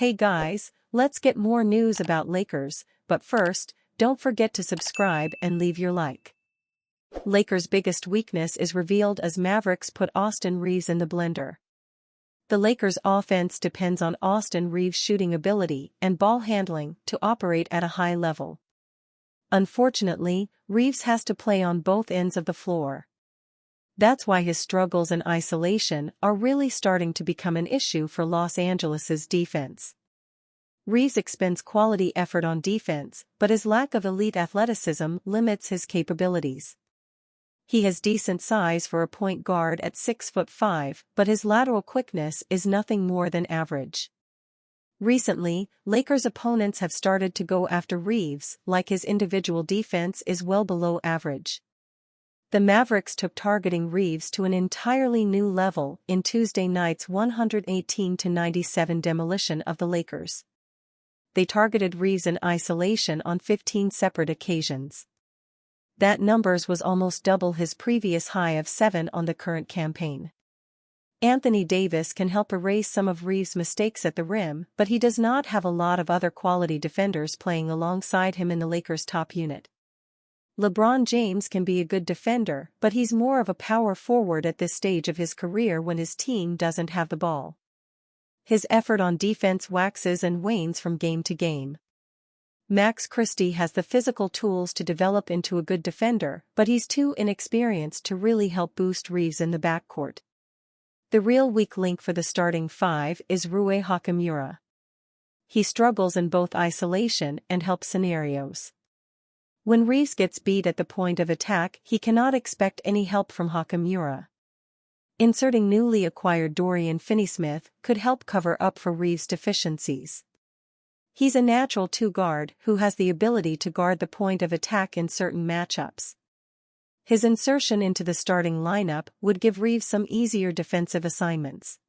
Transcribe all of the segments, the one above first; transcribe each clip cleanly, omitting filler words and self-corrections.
Hey guys, let's get more news about Lakers, but first, don't forget to subscribe and leave your like. Lakers' biggest weakness is revealed as Mavericks put Austin Reaves in the blender. The Lakers' offense depends on Austin Reaves' shooting ability and ball handling to operate at a high level. Unfortunately, Reaves has to play on both ends of the floor. That's why his struggles in isolation are really starting to become an issue for Los Angeles's defense. Reaves expends quality effort on defense, but his lack of elite athleticism limits his capabilities. He has decent size for a point guard at 6'5", but his lateral quickness is nothing more than average. Recently, Lakers opponents have started to go after Reaves, like his individual defense is well below average. The Mavericks took targeting Reaves to an entirely new level in Tuesday night's 118-97 demolition of the Lakers. They targeted Reaves in isolation on 15 separate occasions. That numbers was almost double his previous high of 7 on the current campaign. Anthony Davis can help erase some of Reaves' mistakes at the rim, but he does not have a lot of other quality defenders playing alongside him in the Lakers' top unit. LeBron James can be a good defender, but he's more of a power forward at this stage of his career when his team doesn't have the ball. His effort on defense waxes and wanes from game to game. Max Christie has the physical tools to develop into a good defender, but he's too inexperienced to really help boost Reaves in the backcourt. The real weak link for the starting five is Rui Hachimura. He struggles in both isolation and help scenarios. When Reaves gets beat at the point of attack, he cannot expect any help from Hachimura. Inserting newly acquired Dorian Finney-Smith could help cover up for Reaves' deficiencies. He's a natural two-guard who has the ability to guard the point of attack in certain matchups. His insertion into the starting lineup would give Reaves some easier defensive assignments.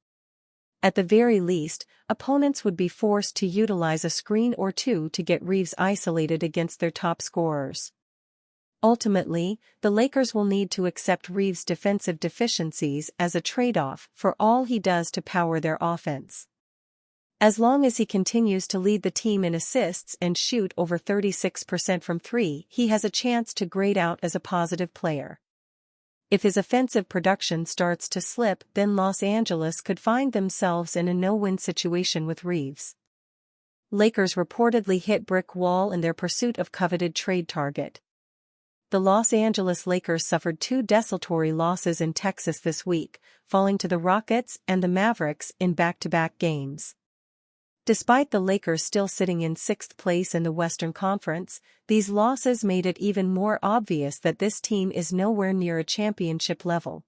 At the very least, opponents would be forced to utilize a screen or two to get Reaves isolated against their top scorers. Ultimately, the Lakers will need to accept Reaves' defensive deficiencies as a trade-off for all he does to power their offense. As long as he continues to lead the team in assists and shoot over 36% from three, he has a chance to grade out as a positive player. If his offensive production starts to slip, then Los Angeles could find themselves in a no-win situation with Reaves. Lakers reportedly hit brick wall in their pursuit of coveted trade target. The Los Angeles Lakers suffered two desultory losses in Texas this week, falling to the Rockets and the Mavericks in back-to-back games. Despite the Lakers still sitting in sixth place in the Western Conference, these losses made it even more obvious that this team is nowhere near a championship level.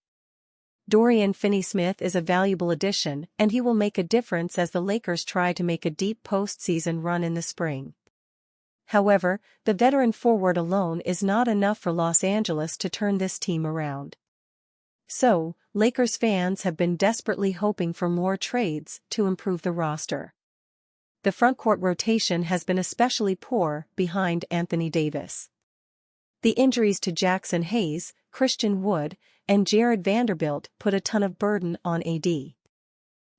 Dorian Finney-Smith is a valuable addition, and he will make a difference as the Lakers try to make a deep postseason run in the spring. However, the veteran forward alone is not enough for Los Angeles to turn this team around. So, Lakers fans have been desperately hoping for more trades to improve the roster. The frontcourt rotation has been especially poor behind Anthony Davis. The injuries to Jackson Hayes, Christian Wood, and Jared Vanderbilt put a ton of burden on AD.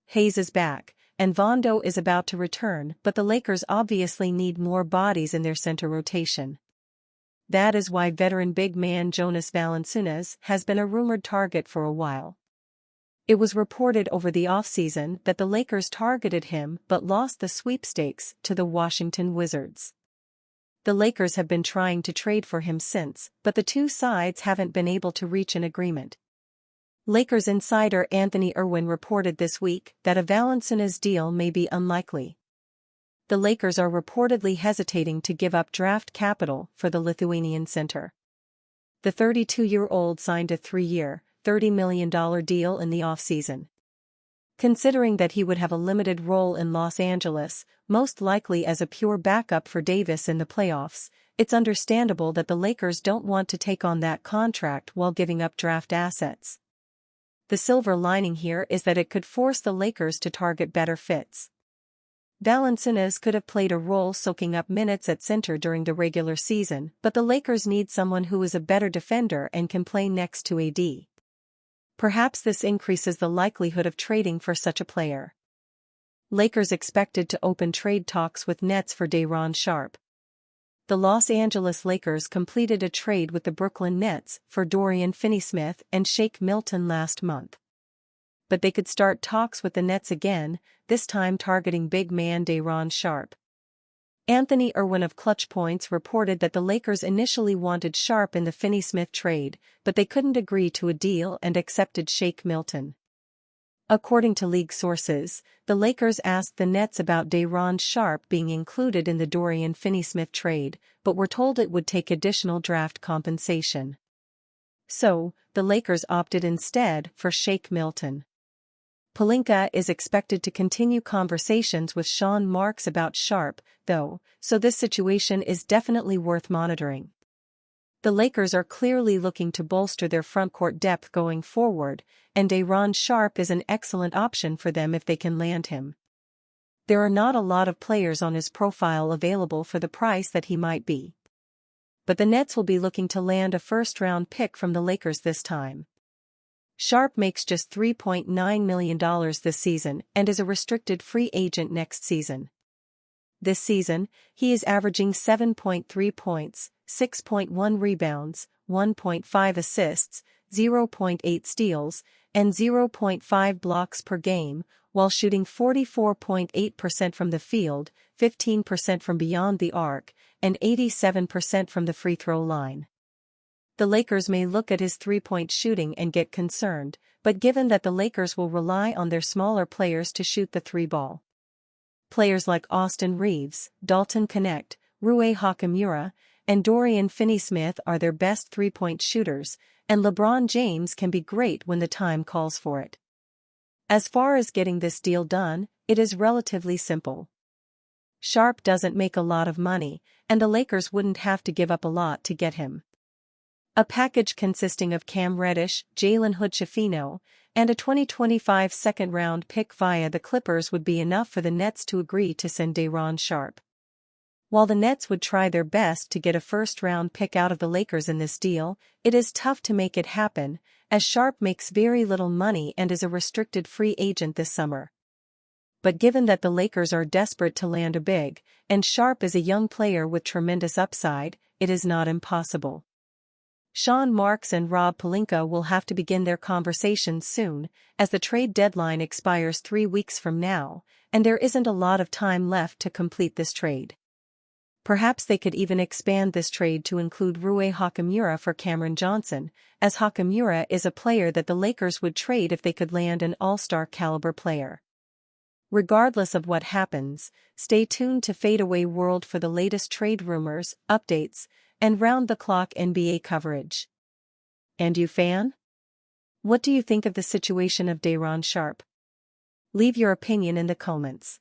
Hayes is back, and Vondo is about to return, but the Lakers obviously need more bodies in their center rotation. That is why veteran big man Jonas Valanciunas has been a rumored target for a while. It was reported over the offseason that the Lakers targeted him but lost the sweepstakes to the Washington Wizards. The Lakers have been trying to trade for him since, but the two sides haven't been able to reach an agreement. Lakers insider Anthony Irwin reported this week that a Valanciunas deal may be unlikely. The Lakers are reportedly hesitating to give up draft capital for the Lithuanian center. The 32-year-old signed a 3-year, $30 million deal in the offseason. Considering that he would have a limited role in Los Angeles, most likely as a pure backup for Davis in the playoffs, it's understandable that the Lakers don't want to take on that contract while giving up draft assets. The silver lining here is that it could force the Lakers to target better fits. Valanciunas could have played a role soaking up minutes at center during the regular season, but the Lakers need someone who is a better defender and can play next to AD. Perhaps this increases the likelihood of trading for such a player. Lakers expected to open trade talks with Nets for Sharpe. The Los Angeles Lakers completed a trade with the Brooklyn Nets for Dorian Finney-Smith and Shake Milton last month. But they could start talks with the Nets again, this time targeting big man Sharpe. Anthony Irwin of Clutch Points reported that the Lakers initially wanted Sharpe in the Finney-Smith trade, but they couldn't agree to a deal and accepted Shake Milton. According to league sources, the Lakers asked the Nets about Sharpe being included in the Dorian Finney-Smith trade, but were told it would take additional draft compensation. So, the Lakers opted instead for Shake Milton. Pelinka is expected to continue conversations with Sean Marks about Sharpe, though, so this situation is definitely worth monitoring. The Lakers are clearly looking to bolster their frontcourt depth going forward, and Sharpe is an excellent option for them if they can land him. There are not a lot of players on his profile available for the price that he might be. But the Nets will be looking to land a first-round pick from the Lakers this time. Sharpe makes just $3.9 million this season and is a restricted free agent next season. This season, he is averaging 7.3 points, 6.1 rebounds, 1.5 assists, 0.8 steals, and 0.5 blocks per game, while shooting 44.8% from the field, 15% from beyond the arc, and 87% from the free throw line. The Lakers may look at his three-point shooting and get concerned, but given that the Lakers will rely on their smaller players to shoot the three ball. Players like Austin Reaves, Dalton Knecht, Rui Hachimura, and Dorian Finney-Smith are their best three-point shooters, and LeBron James can be great when the time calls for it. As far as getting this deal done, it is relatively simple. Sharpe doesn't make a lot of money, and the Lakers wouldn't have to give up a lot to get him. A package consisting of Cam Reddish, Jalen Hood-Schifino, and a 2025 second-round pick via the Clippers would be enough for the Nets to agree to send Sharpe. While the Nets would try their best to get a first-round pick out of the Lakers in this deal, it is tough to make it happen, as Sharpe makes very little money and is a restricted free agent this summer. But given that the Lakers are desperate to land a big, and Sharpe is a young player with tremendous upside, it is not impossible. Sean Marks and Rob Pelinka will have to begin their conversations soon, as the trade deadline expires 3 weeks from now, and there isn't a lot of time left to complete this trade. Perhaps they could even expand this trade to include Rui Hachimura for Cameron Johnson, as Hachimura is a player that the Lakers would trade if they could land an all-star caliber player. Regardless of what happens, stay tuned to Fadeaway World for the latest trade rumors, updates, and round-the-clock NBA coverage. And you fan? What do you think of the situation of Sharpe? Leave your opinion in the comments.